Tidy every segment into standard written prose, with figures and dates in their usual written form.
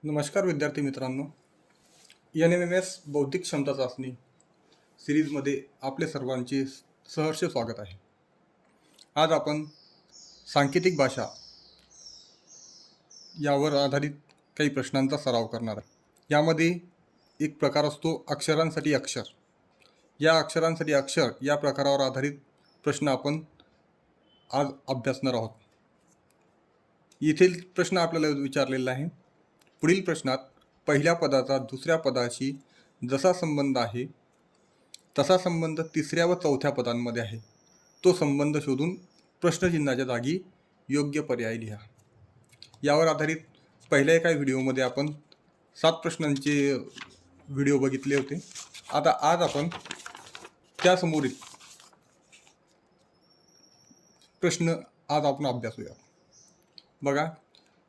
नमस्कार विद्यार्थी मित्रांनो. NMMS बौद्धिक क्षमता चाचणी सिरीजमध्ये आपले सर्वांचे सहर्ष स्वागत आहे. आज आपण सांकेतिक भाषा यावर आधारित काही प्रश्नांचा सराव करणार आहे. यामध्ये एक प्रकार असतो अक्षरांसाठी अक्षर. या अक्षरांसाठी अक्षर या प्रकारावर आधारित प्रश्न आपण आज अभ्यासणार आहोत. येथील प्रश्न आपल्याला विचारलेला आहे. पुढील प्रश्नात पहिल्या पदाचा दुसऱ्या पदाशी जसा संबंध आहे तसा संबंध तिसऱ्या व चौथ्या पदांमध्ये आहे. तो संबंध शोधून प्रश्नचिन्हाच्या जागी योग्य पर्याय लिहा. यावर आधारित पहिल्या एका व्हिडिओमध्ये आपण 7 प्रश्नांचे व्हिडिओ बघितले होते. आता आज आपण त्यासमोरील प्रश्न आपण अभ्यासूया. बघा,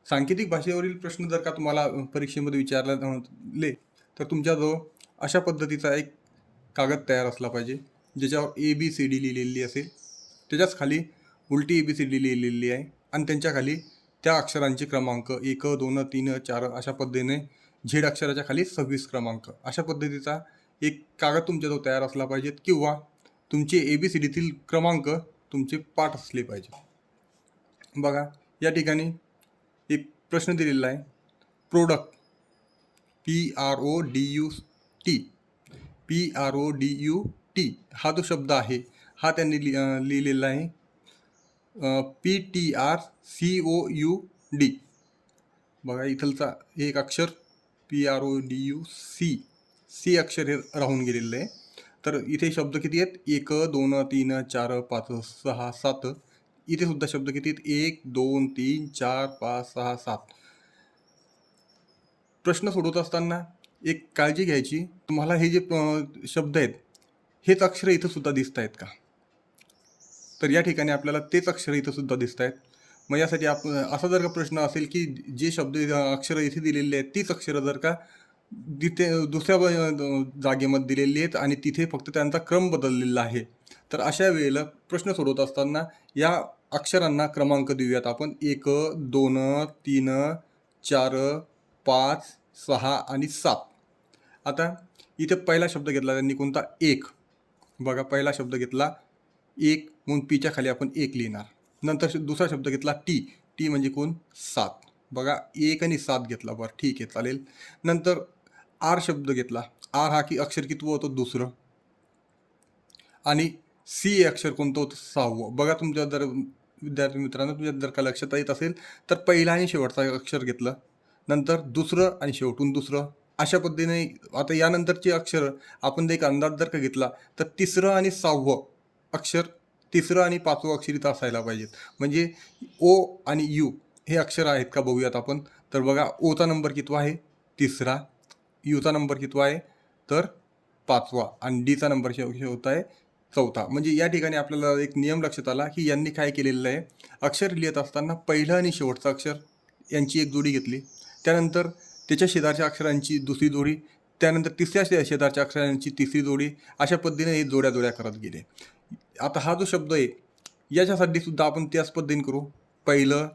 सांकेतिक भाषेवरील प्रश्न जर का तुम्हाला परीक्षेमध्ये विचारले तर तुमच्याजवळ अशा पद्धतीचा एक कागद तयार असला पाहिजे ज्याच्यावर ABCD लिहिलेली असेल. त्याच्याच खाली उलटी ABCD लिहिलेली आहे आणि त्यांच्या खाली त्या अक्षरांचे क्रमांक 1, 2, 3, 4 अशा पद्धतीने झेड अक्षराच्या खाली 26 क्रमांक अशा पद्धतीचा एक कागद तुमच्याजवळ तयार असला पाहिजे किंवा तुमचे ABCDतील क्रमांक तुमचे पाठ असले पाहिजे. बघा, या ठिकाणी एक प्रश्न दिलेला आहे. प्रोडक्ट PRODUT हा जो शब्द आहे हा त्यांनी लिहिलेला आहे PTRCOUD. बघा, इथलचा एक अक्षर PRODUC अक्षर हे राहून गेलेलं आहे. तर इथे शब्द किती आहेत? 1, 2, 3, 4, 5, 6, 7. इथे सुद्धा शब्द किती आहेत? 1, 2, 3, 4, 5, 6, 7. प्रश्न सोडवत असताना एक काळजी घ्यायची, तुम्हाला हे जे शब्द आहेत हेच अक्षर इथं सुद्धा दिसत आहेत का? तर या ठिकाणी आपल्याला तेच अक्षर इथं सुद्धा दिसत आहेत. मग यासाठी आपण असा जर का प्रश्न असेल की जे शब्द अक्षरं इथे दिलेले आहेत तीच अक्षरं जर का तिथे दुसऱ्या जागेमध्ये दिलेली आहेत आणि तिथे फक्त त्यांचा क्रम बदललेला आहे, तर अशा वेळेला प्रश्न सोडवत असताना या अक्षरांना क्रमांक देऊयात आपण. 1, 2, 3, 4, 5, 6 आणि 7. आता इथे पहिला शब्द घेतला त्यांनी कोणता? 1. बघा, पहिला शब्द घेतला 1 म्हणून पीच्या खाली आपण 1 लिहिणार. नंतर दुसरा शब्द घेतला टी म्हणजे कोण? 7. बघा, 1 आणि 7 घेतला. बरं, ठीक आहे, चालेल. नंतर आर शब्द घेतला. आर हा की अक्षर कितवं होतं? दुसरं. आणि सी अक्षर कोणतं होतं? 6वं. बघा, तुमच्या जर विद्यार्थी मित्रांनो तुमच्या जर का लक्षात येत असेल तर पहिला आणि शेवटचा अक्षर घेतलं, नंतर दुसरं आणि शेवटून दुसरं, अशा पद्धतीने. आता यानंतरचे अक्षर आपण एक अंदाज जर का घेतला तर तिसरं आणि 6वं अक्षर, तिसरं आणि 5वं अक्षर इथं असायला पाहिजेत. म्हणजे ओ आणि यू हे अक्षर आहेत का बघूयात आपण. तर बघा, ओचा नंबर कितवा आहे? तिसरा. यूचा नंबर कितवा आहे? तर 5वा. आणि डीचा नंबर होता आहे 4था. म्हणजे या ठिकाणी आपल्याला एक नियम लक्षात आला की यांनी काय केलेलं आहे, अक्षर लिहित असताना पहिलं आणि शेवटचं अक्षर यांची एक जोडी घेतली, त्यानंतर त्याच्या शेजारच्या अक्षरांची दुसरी जोडी, त्यानंतर तिसऱ्या शेजारच्या अक्षरांची तिसरी जोडी, अशा पद्धतीने हे जोड्या करत गेले. आता हा जो शब्द आहे याच्यासाठी सुद्धा आपण त्याच पद्धतीने करू. पहिलं,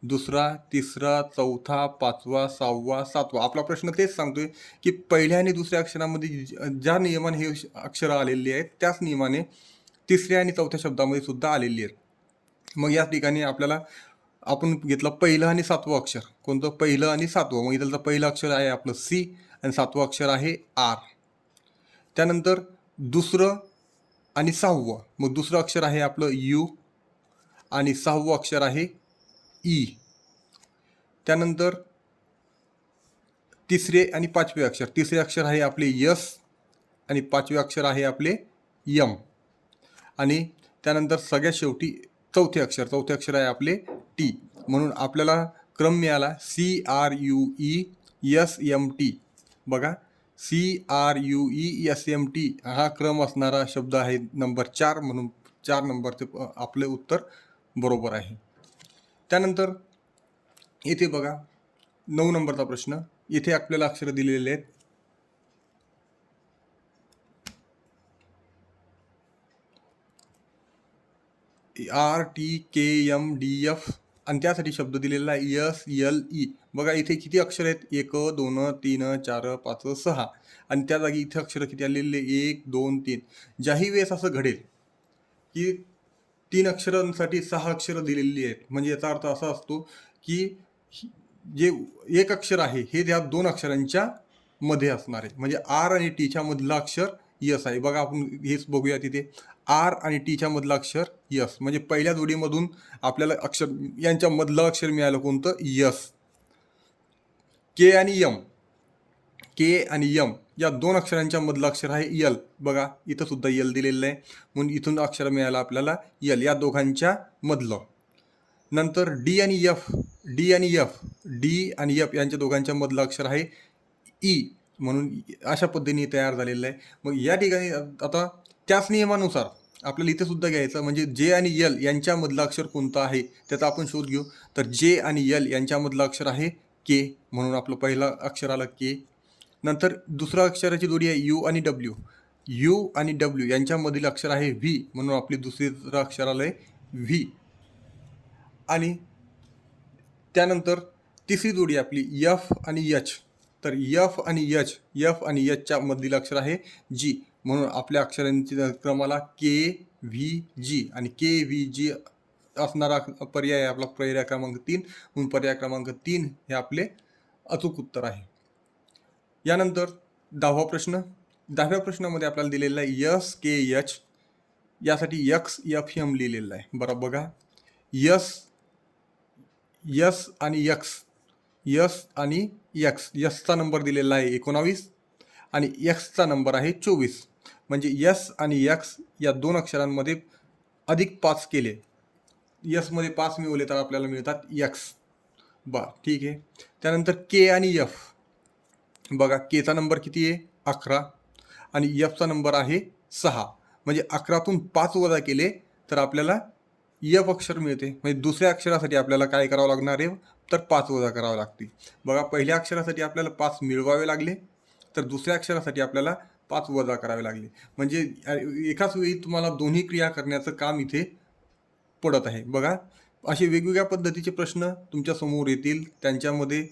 दुसरा, तिसरा, चौथा, 5वा, 6वा, 7वा. आपला प्रश्न तेच सांगतोय की पहिल्या आणि दुसऱ्या अक्षरामध्ये ज्या नियमाने हे अक्षरं आलेली आहेत त्याच नियमाने तिसऱ्या आणि चौथ्या शब्दामध्ये सुद्धा आलेली आहेत. मग या ठिकाणी आपल्याला आपण घेतलं पहिलं आणि 7वं अक्षर. कोणतं? पहिलं आणि 7वं. मग इथलं पहिलं अक्षर आहे आपलं सी आणि 7वं अक्षर आहे आर. त्यानंतर दुसरं आणि 6वं, मग दुसरं अक्षर आहे आपलं यू आणि 6वं अक्षर आहे ई. त्यानंतर तिसरे आणि 5वे अक्षर. तिसरे अक्षर आहे आपले यस आणि 5वे अक्षर आहे आपले यम. आणि त्यानंतर सगळ्यात शेवटी चौथे अक्षर आहे आपले टी. म्हणून आपल्याला क्रम मिळाला CRUESMT. बघा, CRUESMT हा क्रम असणारा शब्द आहे नंबर 4, म्हणून 4 नंबरचे आपले उत्तर बरोबर आहे. त्यानंतर इथे बघा 9 नंबरचा प्रश्न. इथे आपल्याला अक्षर दिलेले आहेत. RTKMDF आणि त्यासाठी शब्द दिलेला आहे SLE. बघा इथे किती अक्षर आहेत, 1 2 3 4 5 6 आणि त्या जागी इथे अक्षर किती आलेले 1 2 3. ज्याही वेळेस असं घडेल की 3 अक्षरांसाठी 6 अक्षरं दिलेली आहेत, म्हणजे याचा अर्थ असा असतो की जे एक अक्षर आहे हे त्या 2 अक्षरांच्या मध्ये असणार आहे. म्हणजे आर आणि टीच्या मधलं अक्षर यस आहे. बघा आपण हेच बघूया तिथे आर आणि टीच्या मधलं अक्षर यस, म्हणजे पहिल्या जोडीमधून आपल्याला अक्षर यांच्या मधलं अक्षर मिळालं कोणतं, यस. के आणि यम, के आणि यम या 2 अक्षरांच्या मधलं अक्षर आहे यल. बघा इथं सुद्धा यल दिलेलं आहे, म्हणून इथून अक्षर मिळालं आपल्याला यल, या दोघांच्या मधलं. नंतर डी आणि एफ, डी आणि एफ, डी आणि एफ यांच्या दोघांच्या मधलं अक्षर आहे ई, म्हणून अशा पद्धतीने तयार झालेलं आहे. मग या ठिकाणी आता त्याच नियमानुसार आपल्याला इथे सुद्धा घ्यायचं, म्हणजे जे आणि यल यांच्यामधलं अक्षर कोणतं आहे त्याचा आपण शोध घेऊ. तर जे आणि यल यांच्यामधलं अक्षर आहे के, म्हणून आपलं पहिलं अक्षर आलं के. नंतर दुसऱ्या अक्षराची जोडी आहे यू आणि डब्ल्यू, यू आणि डब्ल्यू यांच्यामधील अक्षर आहे व्ही, म्हणून आपली दुसरं अक्षर आलं आहे व्ही. आणि त्यानंतर तिसरी जोडी आपली यफ आणि एच, तर यफ आणि एच, यफ आणि एचच्या मधील अक्षर आहे जी, म्हणून आपल्या अक्षरांच्या क्रमाला के व्ही जी, आणि के व्ही जी असणारा पर्याय आपला पर्याय क्रमांक 3, म्हणून पर्याय क्रमांक 3 हे आपले अचूक उत्तर आहे. यानंतर 10वा प्रश्न. 10व्या प्रश्नामध्ये आपल्याला दिलेला आहे यस के एच, यासाठी एक्स एफ एम लिहिलेलं आहे. बरं बघा, यस यस आणि एक्स, यस आणि एक्स, यसचा नंबर दिलेला आहे 19 आणि एक्सचा नंबर आहे 24, म्हणजे यस आणि एक्स या 2 अक्षरांमध्ये अधिक 5 केले, यसमध्ये 5 मिळवले तर आपल्याला मिळतात एक्स. बरं ठीक आहे. त्यानंतर के आणि एफ, बघा केचा नंबर किती आहे 11 आणि एफचा नंबर आहे 6, म्हणजे 11तून 5 वजा केले तर आपल्याला एफ अक्षर मिळते. म्हणजे दुसऱ्या अक्षरासाठी आपल्याला काय करावं लागणार आहे, तर 5 वजा करावं लागते. बघा पहिल्या अक्षरासाठी आपल्याला 5 मिळवावे लागले, तर दुसऱ्या अक्षरासाठी आपल्याला 5 वजा करावे लागले. म्हणजे एकाच वेळी तुम्हाला दोन्ही क्रिया करण्याचं काम इथे पडत आहे. बघा असे वेगवेगळ्या पद्धतीचे प्रश्न तुमच्या समोर येतील, त्यांच्यामध्ये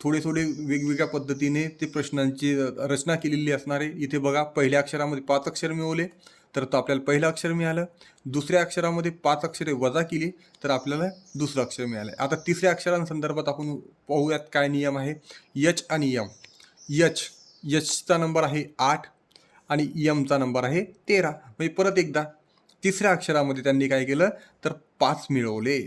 थोडे वेगवेगळ्या पद्धतीने ते प्रश्नांची रचना केलेली असणार आहे. इथे बघा पहिल्या अक्षरामध्ये 5 अक्षर मिळवले तर आपल्याला पहिलं अक्षर मिळालं, दुसऱ्या अक्षरामध्ये 5 अक्षरे वजा केली तर आपल्याला दुसरं अक्षर मिळालं. आता तिसऱ्या अक्षरांसंदर्भात आपण पाहूयात काय नियम आहे. एच आणि यम, एचचा नंबर आहे 8 आणि यमचा नंबर आहे 13, म्हणजे परत एकदा तिसऱ्या अक्षरामध्ये त्यांनी काय केलं तर 5 मिळवले,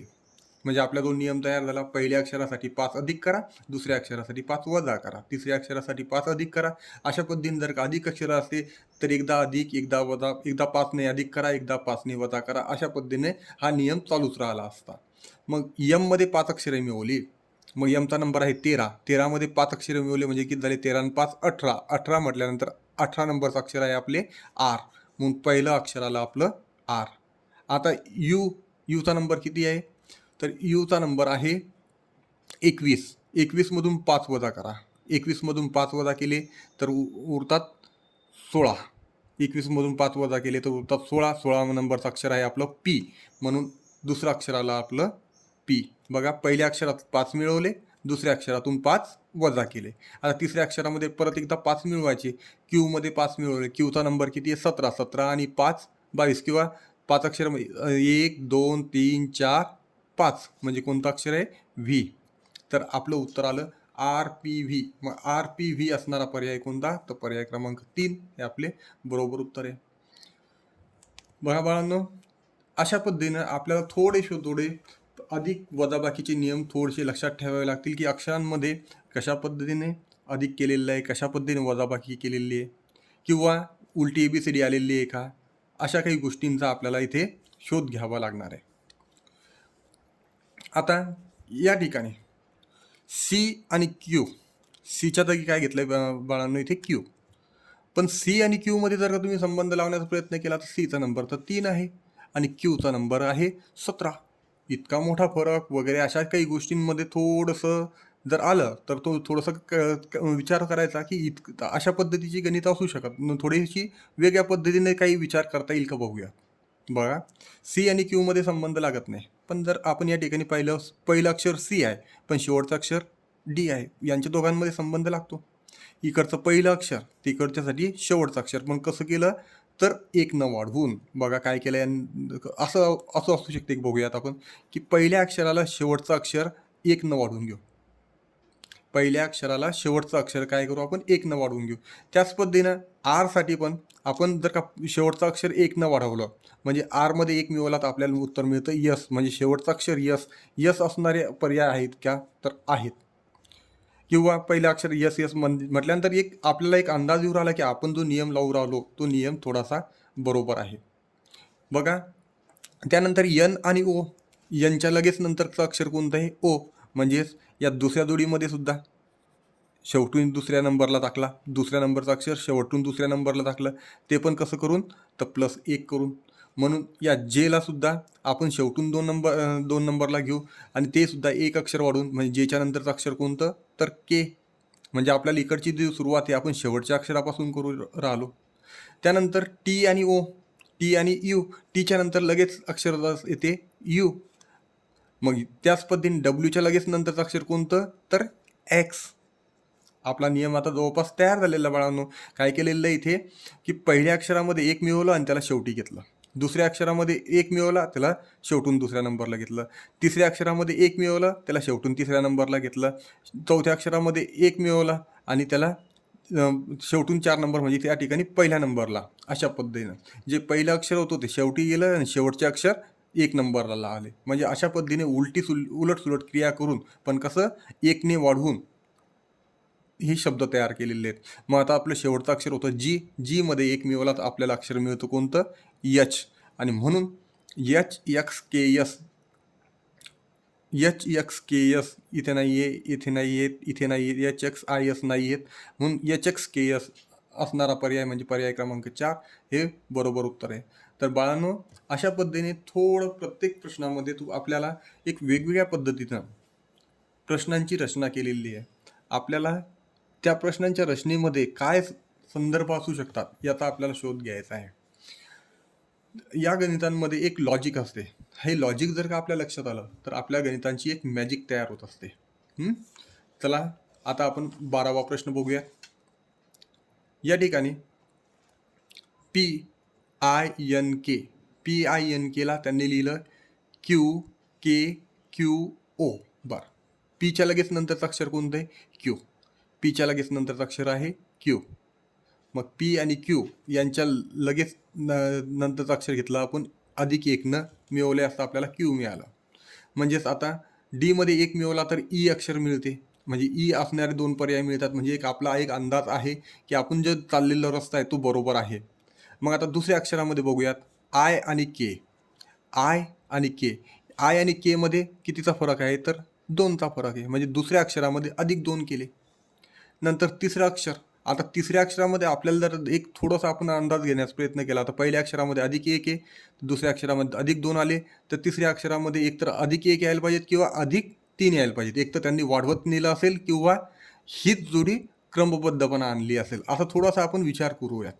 म्हणजे आपला 2 नियम तयार झाला. पहिल्या अक्षरासाठी 5 अधिक करा, दुसऱ्या अक्षरासाठी 5 वजा करा, तिसऱ्या अक्षरासाठी 5 अधिक करा. अशा पद्धतीने जर का अधिक अक्षर असते तर एकदा अधिक एकदा वजा, एकदा 5ने अधिक करा, एकदा 5ने वजा करा, अशा पद्धतीने हा नियम चालूच राहिला असता. मग यममध्ये 5 अक्षरे मिळवली, मग यमचा नंबर आहे 13, 13मध्ये 5 अक्षरे मिळवले म्हणजे किती झाले 13 आणि 5 18, 18 म्हटल्यानंतर 18 नंबरचं अक्षर आहे आपले आर, म्हणून पहिलं अक्षर आलं आपलं आर. आता यूचा नंबर किती आहे, तर यूचा नंबर आहे 21, 21मधून 5 वजा करा, 21मधून 5 वजा केले तर उरतात 16, 21मधून 5 वजा केले तर उरतात 16, 16 नंबरचं अक्षर आहे आपलं पी, म्हणून दुसरं अक्षर आलं आपलं पी. बघा पहिल्या अक्षरात 5 मिळवले, दुसऱ्या अक्षरातून 5 वजा केले. आता तिसऱ्या अक्षरामध्ये परत एकदा 5 मिळवायचे, क्यूमध्ये 5 मिळवले, क्यूचा नंबर किती आहे 17, 17 आणि 5 22, किंवा 5 अक्षरामध्ये 1 2 3 4 5, म्हणजे कोणतं अक्षर आहे व्ही. तर आपलं उत्तर आलं आर पी व्ही. मग आर पी व्ही असणारा पर्याय कोणता, तर पर्याय क्रमांक 3 हे आपले बरोबर उत्तर आहे. बघा बाळांनो, अशा पद्धतीनं आपल्याला थोडे अधिक वजाबाकीचे नियम थोडेसे लक्षात ठेवावे लागतील, की अक्षरांमध्ये कशा पद्धतीने अधिक केलेलं आहे, कशा पद्धतीने वजाबाकी केलेली आहे, किंवा उलटी ABCD आलेली आहे का, अशा काही गोष्टींचा आपल्याला इथे शोध घ्यावा लागणार आहे. आता या ठिकाणी सी आणि क्यू, सीच्या जागी काय घेतलंय बाळांनो इथे क्यू, पण सी आणि क्यू मध्ये जर का तुम्ही संबंध लावण्याचा प्रयत्न केला तर सीचा नंबर तर 3 आहे आणि क्यूचा नंबर आहे 17. इतका मोठा फरक वगैरे अशा काही गोष्टींमध्ये थोडंसं जर आलं तर तो थोडंसं विचार करायचा की अशा पद्धतीची गणित असू शकत, थोडीशी वेगळ्या पद्धतीने काही विचार करता येईल का बघूया. बघा सी आणि क्यूमध्ये संबंध लागत नाही, पण जर आपण या ठिकाणी पहिलं अक्षर सी आहे पण शेवटचं अक्षर डी आहे. यांच्या दोघांमध्ये संबंध लागतो. इकडचं पहिलं अक्षर तिकडच्यासाठी शेवटचं अक्षर. पण कसं केलं तर एक न वाढवून. बघा काय केलं असं असं असू शकते की बघूयात आपण की पहिल्या अक्षराला शेवटचं अक्षर एक न वाढवून घेऊ. पहिल्या अक्षराला शेवटचं अक्षर काय करू आपण एक न वाढवून घेऊ. त्याच पद्धतीनं आरसाठी पण आपण जर का शेवटचं अक्षर एक न वाढवलं म्हणजे आरमध्ये एक मिळवला तर आपल्याला उत्तर मिळतं यस. म्हणजे शेवटचं अक्षर यस. यस असणारे पर्याय आहेत का तर आहेत. किंवा पहिलं अक्षर यस यस म्हटल्यानंतर आपल्याला एक अंदाज येऊ राहिला की आपण जो नियम लावू राहिलो तो नियम थोडासा बरोबर आहे. बघा त्यानंतर यन आणि ओ. यनच्या लगेच नंतरचं अक्षर कोणतं आहे ओ. म्हणजेच या दुसऱ्या जोडीमध्ये सुद्धा शेवटून दुसऱ्या नंबरला टाकला. दुसऱ्या नंबरचं अक्षर शेवटून दुसऱ्या नंबरला टाकलं. ते पण कसं करून तर +1 करून. म्हणून या जेला सुद्धा आपण शेवटून 2 नंबरला घेऊ आणि ते सुद्धा एक अक्षर वाढून म्हणजे जेच्या नंतरचं अक्षर कोणतं तर के. म्हणजे आपल्याला इकडची जी सुरुवात आहे आपण शेवटच्या अक्षरापासून करू राहिलो. त्यानंतर टी आणि ओ. टी आणि यू. टीच्या नंतर लगेच अक्षर येते यू. मग त्याच पद्धतीने डब्ल्यूच्या लगेच नंतरचं अक्षर कोणतं तर एक्स. आपला नियम आता जवळपास तयार झालेला बाळांनो. काय केलेलं आहे इथे की पहिल्या अक्षरामध्ये एक मिळवलं आणि त्याला शेवटी घेतलं. दुसऱ्या अक्षरामध्ये एक मिळवला त्याला शेवटून दुसऱ्या नंबरला घेतलं. तिसऱ्या अक्षरामध्ये एक मिळवलं त्याला शेवटून तिसऱ्या नंबरला घेतलं. चौथ्या अक्षरामध्ये एक मिळवला आणि त्याला शेवटून 4 नंबर म्हणजे त्या ठिकाणी पहिल्या नंबरला. अशा पद्धतीनं जे पहिलं अक्षर होतं ते शेवटी गेलं आणि शेवटचे अक्षर एक नंबरला आले. म्हणजे अशा पद्धतीने उलटसुलट क्रिया करून पण कसं एकने वाढवून हे शब्द तयार केलेले आहेत. मग आता आपलं शेवटचं अक्षर होतं जी. जी मध्ये एक मिळवला तर आपल्याला अक्षर मिळतं कोणतं एच. आणि म्हणून एच एक्स के एस. एच एक्स के एस इथे नाही आहे, इथे नाही आहेत, इथे नाही आहेत. एच एक्स आय एस नाही आहेत. म्हणून एच एक्स के एस असणारा पर्याय म्हणजे पर्याय क्रमांक 4 हे बरोबर उत्तर आहे. तर बाळांनो अशा पद्धतीने थोडं प्रत्येक प्रश्नामध्ये आपल्याला एक वेगवेगळ्या पद्धतीनं प्रश्नांची रचना केलेली आहे. आपल्याला त्या प्रश्नांच्या रचनेमध्ये काय संदर्भ असू शकतात याचा आपल्याला शोध घ्यायचा आहे. या गणितांमध्ये एक लॉजिक असते. हे लॉजिक जर का आपल्या लक्षात आलं तर आपल्या गणितांची एक मॅजिक तयार होत असते. चला आता आपण 12वा प्रश्न बघूया. या ठिकाणी PINK. PINK ला त्यांनी लिहिलं QKQO. बरं. पीच्या लगेच नंतरचं अक्षर कोणतं आहे क्यू. पीच्या लगेच नंतरचं अक्षर आहे क्यू. मग पी आणि क्यू यांच्या लगेच नंतरचं अक्षर घेतलं आपण अधिक 1 न मिळवले असता आपल्याला क्यू मिळालं. म्हणजेच आता डी मध्ये एक मिळवला तर ई अक्षर मिळते. म्हणजे ई असणारे 2 पर्याय मिळतात. म्हणजे आपला एक अंदाज आहे की आपण जे चाललेला रस्ता आहे तो बरोबर आहे. मग आता दुसऱ्या अक्षरामध्ये बघूयात आय आणि के. आय आणि के. आय आणि के मध्ये कितीचा फरक आहे तर 2चा फरक आहे. म्हणजे दुसऱ्या अक्षरामध्ये अधिक 2 केले. नंतर तिसरं अक्षर. आता तिसऱ्या अक्षरामध्ये आपल्याला जर एक थोडासा आपण अंदाज घेण्याचा प्रयत्न केला तर पहिल्या अक्षरामध्ये अधिक 1 आहे. दुसऱ्या अक्षरामध्ये अधिक 2 आले तर तिसऱ्या अक्षरामध्ये एकतर अधिक 1 यायला पाहिजेत किंवा अधिक 3 यायला पाहिजेत. एक तर त्यांनी वाढवत नेलं असेल किंवा हीच जोडी क्रमबद्धपणा आणली असेल. असा थोडासा आपण विचार करूयात.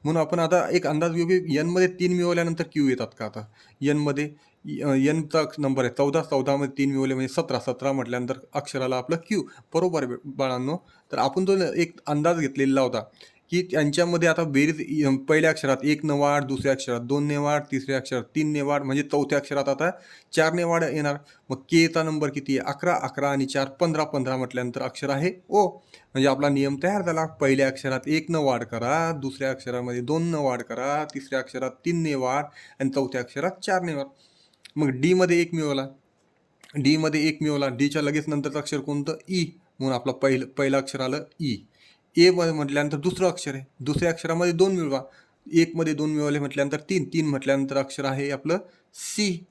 म्हणून आपण आता एक अंदाज घेऊ की एनमध्ये 3 मिळवल्यानंतर क्यू येतात का. आता एनमध्ये एनचा नंबर आहे 14. 14 मध्ये 3 मिळवले म्हणजे 17. 17 म्हटल्यानंतर अक्षराला आपलं क्यू बरोबर आहे बाळांनो. तर आपण जो एक अंदाज घेतलेला होता की त्यांच्यामध्ये आता बेरीज पहिल्या अक्षरात 1 ने वाढ, दुसऱ्या अक्षरात 2 ने वाढ, तिसऱ्या अक्षरात 3 ने वाढ म्हणजे चौथ्या अक्षरात आता 4 ने वाढ येणार. मग केचा नंबर किती आहे 11. 11 आणि 4 15. 15 म्हटल्यानंतर अक्षर आहे ओ. म्हणजे आपला नियम तयार झाला. पहिल्या अक्षरात 1 न वाढ करा, दुसऱ्या अक्षरामध्ये 2 न वाढ करा, तिसऱ्या अक्षरात 3 ने वाढ आणि चौथ्या अक्षरात 4 ने वाढ. मग डी मध्ये 1 मिळवला. डी मध्ये 1 मिळवला. डीच्या लगेच नंतरचं अक्षर कोणतं ई. म्हणून आपलं पहिलं अक्षर आलं ई. ए मध्ये म्हटल्यानंतर दुसरं अक्षर आहे. दुसऱ्या अक्षरामध्ये 2 मिळवा. 1 मध्ये 2 मिळवले म्हटल्यानंतर 3. 3 म्हटल्यानंतर अक्षर आहे आपलं सी.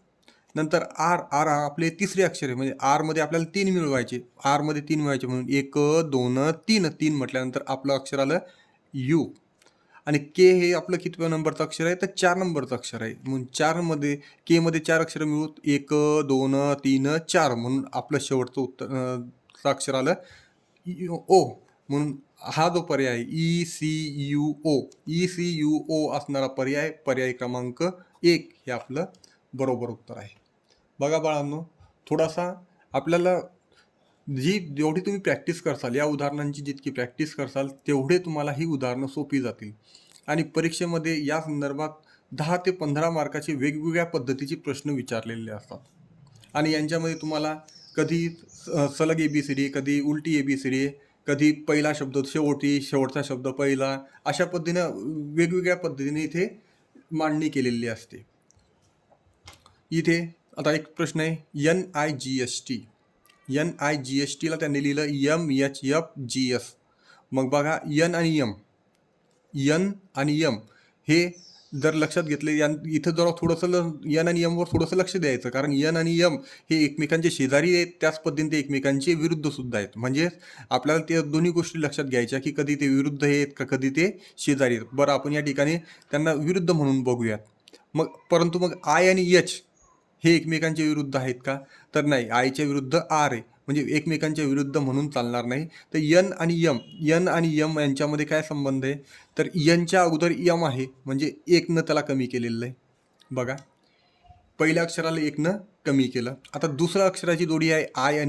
नंतर आर. आर हा आपले तिसरे अक्षर आहे. म्हणजे आर मध्ये आपल्याला 3 मिळवायचे. आर मध्ये 3 मिळवायचे म्हणून 1 2 3. 3 म्हटल्यानंतर आपलं अक्षर आलं यू. आणि के हे आपलं कितव्या नंबरचं अक्षर आहे तर 4 नंबरचं अक्षर आहे. म्हणून 4 मध्ये के मध्ये 4 अक्षर मिळवून 1 2 3 4 म्हणून आपलं शेवटचं उत्तर अक्षर आलं ओ. म्हणून हा जो पर्याय ECUO. ECUO असणारा पर्याय क्रमांक 1 हे आपलं बरोबर उत्तर आहे. बघा बाळांनो थोडासा आपल्याला जेवढी तुम्ही प्रॅक्टिस करसाल, या उदाहरणांची जितकी प्रॅक्टिस करसाल तेवढे तुम्हाला ही उदाहरणं सोपी जातील. आणि परीक्षेमध्ये या संदर्भात 10 ते 15 मार्काचे वेगवेगळ्या पद्धतीचे प्रश्न विचारलेले असतात. आणि यांच्यामध्ये तुम्हाला कधी सलग ABCD, कधी उलटी ABCD, कधी पहिला शब्द शेवटी, शेवटचा शब्द पहिला, अशा पद्धतीनं वेगवेगळ्या पद्धतीने इथे मांडणी केलेली असते. इथे आता एक प्रश्न आहे, NIGST. NIGSTला त्यांनी लिहिलं MHFGS. मग बघा N आणि M हे जर लक्षात घेतले, इथं जरा थोडंसं N आणि M वर थोडंसं लक्ष द्यायचं, कारण N आणि M हे एकमेकांचे शेजारी आहेत, त्याच पद्धतीने ते एकमेकांचे विरुद्ध सुद्धा आहेत. म्हणजे आपल्याला ते दोन्ही गोष्टी लक्षात घ्यायच्या की कधी ते विरुद्ध आहेत का कधी ते शेजारी आहेत. बरं, आपण या ठिकाणी त्यांना विरुद्ध म्हणून बघूयात. परंतु मग I आणि H हे एकमेकांच्या विरुद्ध आहेत का? तर नाही, आयच्या विरुद्ध आर आहे, म्हणजे एकमेकांच्या विरुद्ध म्हणून चालणार नाही. तर N आणि M यांच्यामध्ये काय संबंध आहे? तर Nच्या अगोदर M आहे, म्हणजे एकनं त्याला कमी केलेलं आहे. बघा, पहिल्या अक्षराला एकनं कमी केलं. आता दुसऱ्या अक्षराची जोडी आहे आय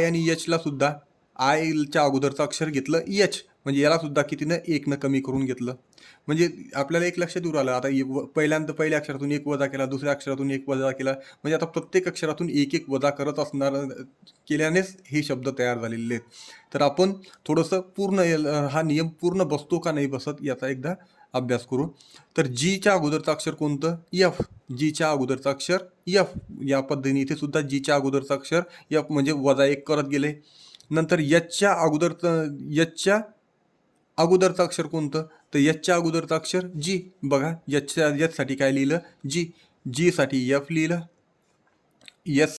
आणि Hला सुद्धा आयच्या अगोदरचं अक्षर घेतलं H, म्हणजे याला सुद्धा कितीनं एकनं कमी करून घेतलं. म्हणजे आपल्याला एक लक्षात येऊ आलं, आता पहिल्यांदा पहिल्या अक्षरातून एक वजा केला, दुसऱ्या अक्षरातून एक वजा केला, म्हणजे आता प्रत्येक अक्षरातून एक एक वजा करत असणार केल्यानेच हे शब्द तयार झालेले आहेत. तर आपण थोडंसं हा नियम पूर्ण बसतो का नाही बसत याचा एकदा अभ्यास करू. तर जीच्या अगोदरचं अक्षर कोणतं? F. जीच्या अगोदरचं अक्षर F. या पद्धतीने इथे सुद्धा जीच्या अगोदरचं अक्षर F, म्हणजे वजा एक करत गेले. नंतर Hच्या अगोदरचं अक्षर कोणतं? तर Hच्या अगोदरचं अक्षर G. बघा, Hसाठी काय लिहिलं? G साठी F लिहिलं, S